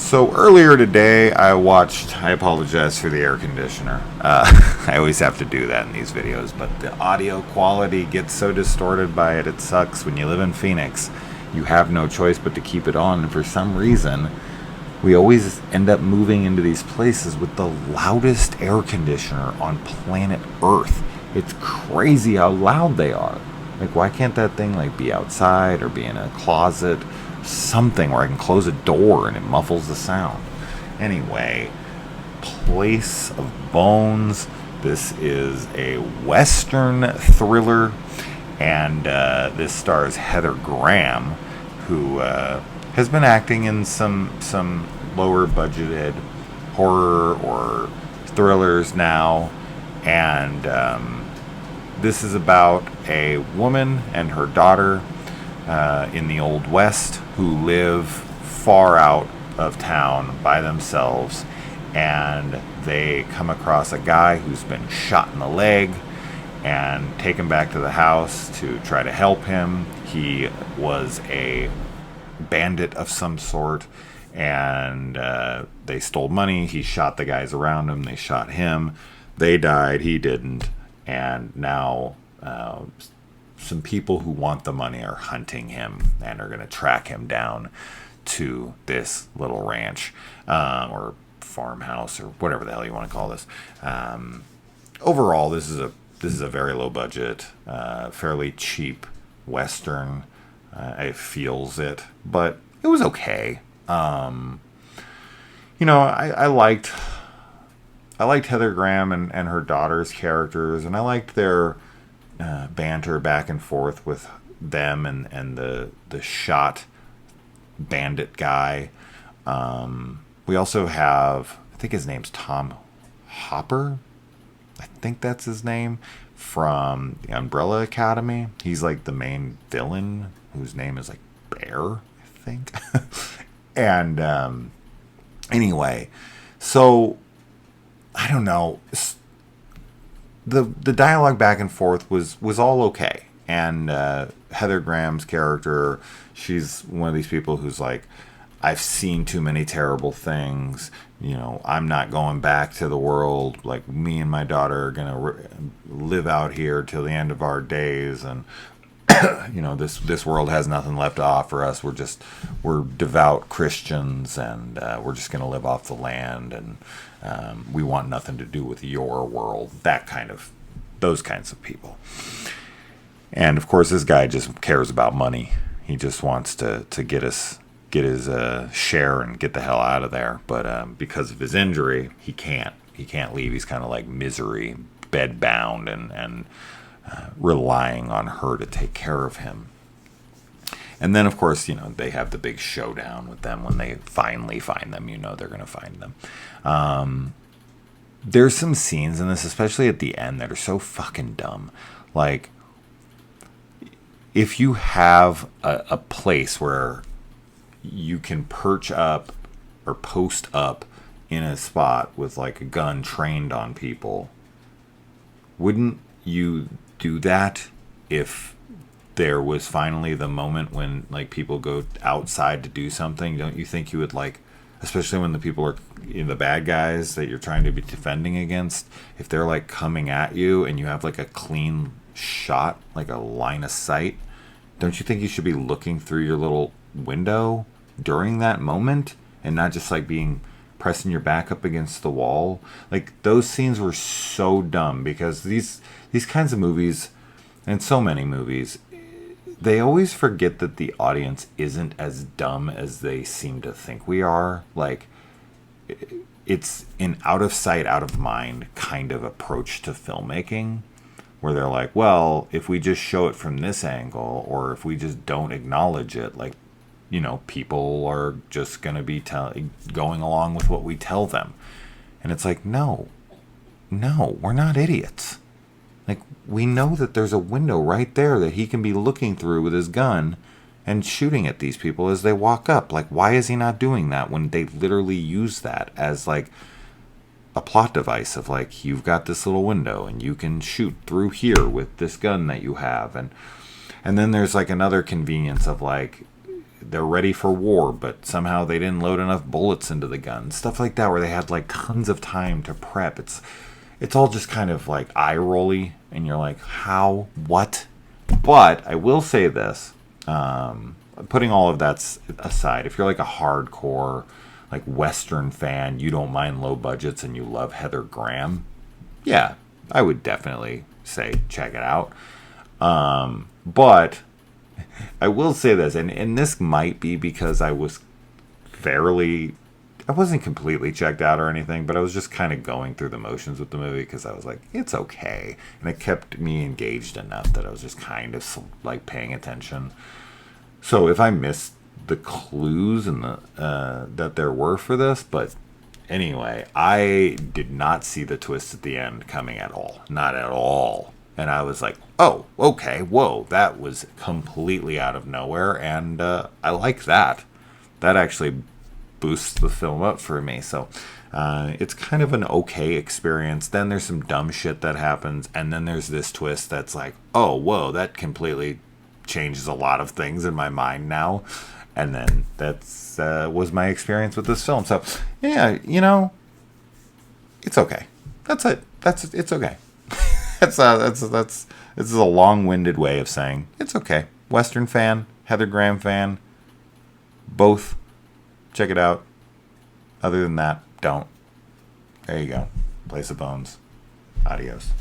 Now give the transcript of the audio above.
So earlier today, I apologize for the air conditioner. I always have to do that in these videos, but the audio quality gets so distorted by it, it sucks. When you live in Phoenix, you have no choice but to keep it on, and for some reason, we always end up moving into these places with the loudest air conditioner on planet Earth. It's crazy how loud they are. Like, why can't that thing be outside or be in a closet? Something where I can close a door and it muffles the sound. Anyway, Place of Bones. This is a Western thriller, and this stars Heather Graham, who has been acting in some lower budgeted horror or thrillers now, and this is about a woman and her daughter in the Old West who live far out of town by themselves, and they come across a guy who's been shot in the leg and taken back to the house to try to help him. He was a bandit of some sort, and they stole money. He shot the guys around him. They shot him. They died. He didn't. And now some people who want the money are hunting him and are going to track him down to this little ranch or farmhouse or whatever the hell you want to call this. Overall, this is a very low budget, fairly cheap Western. It feels it, but it was okay. I liked Heather Graham and her daughter's characters, and I liked their banter back and forth with them and the shot bandit guy. We also have, I think his name's Tom Hopper. I think that's his name, from the Umbrella Academy. He's like the main villain, whose name is like Bear, I think. And anyway, so I don't know. The dialogue back and forth was all okay. And Heather Graham's character, she's one of these people who's like, I've seen too many terrible things. I'm not going back to the world. Like, me and my daughter are going to live out here till the end of our days. And, this world has nothing left to offer us. We're devout Christians, and we're just going to live off the land. And we want nothing to do with your world. Those kinds of people. And of course, this guy just cares about money. He just wants to get his share and get the hell out of there. But because of his injury, he can't leave. He's kind of like Misery, bedbound, and relying on her to take care of him. And then, of course, they have the big showdown with them when they finally find them. They're going to find them. There's some scenes in this, especially at the end, that are so fucking dumb. Like, if you have a place where you can perch up or post up in a spot with like a gun trained on people, wouldn't you do that if there was finally the moment when like people go outside to do something? Don't you think you would, like, especially when the people are the bad guys that you're trying to be defending against, if they're like coming at you and you have like a clean shot, like a line of sight, don't you think you should be looking through your little window during that moment and not just like pressing your back up against the wall? Like, those scenes were so dumb, because these kinds of movies, and so many movies, they always forget that the audience isn't as dumb as they seem to think we are. Like, it's an out of sight, out of mind kind of approach to filmmaking, where they're like, well, if we just show it from this angle, or if we just don't acknowledge it, like, people are just going to be going along with what we tell them. And it's like, no, we're not idiots. Like, we know that there's a window right there that he can be looking through with his gun and shooting at these people as they walk up. Like, why is he not doing that when they literally use that as like a plot device of like, you've got this little window and you can shoot through here with this gun that you have. And then there's like another convenience of like, they're ready for war, but somehow they didn't load enough bullets into the gun. Stuff like that, where they had like tons of time to prep. It's all just kind of like eye rolly, and you're like, how, what? But I will say this, putting all of that aside, if you're like a hardcore like Western fan, you don't mind low budgets, and you love Heather Graham, yeah, I would definitely say check it out. But I will say this, and this might be because I wasn't completely checked out or anything, but I was just kind of going through the motions with the movie, because I was like, it's okay. And it kept me engaged enough that I was just kind of like paying attention. So if I missed the clues and that there were for this, but anyway, I did not see the twist at the end coming at all. Not at all. And I was like, oh, okay, whoa, that was completely out of nowhere, and I like that. That actually boosts the film up for me. So it's kind of an okay experience. Then there's some dumb shit that happens, and then there's this twist that's like, oh, whoa, that completely changes a lot of things in my mind now. And then that's was my experience with this film. So yeah, it's okay. That's it. It's okay. This is a long-winded way of saying it's okay. Western fan, Heather Graham fan, both. Check it out. Other than that, don't. There you go. Place of Bones. Adios.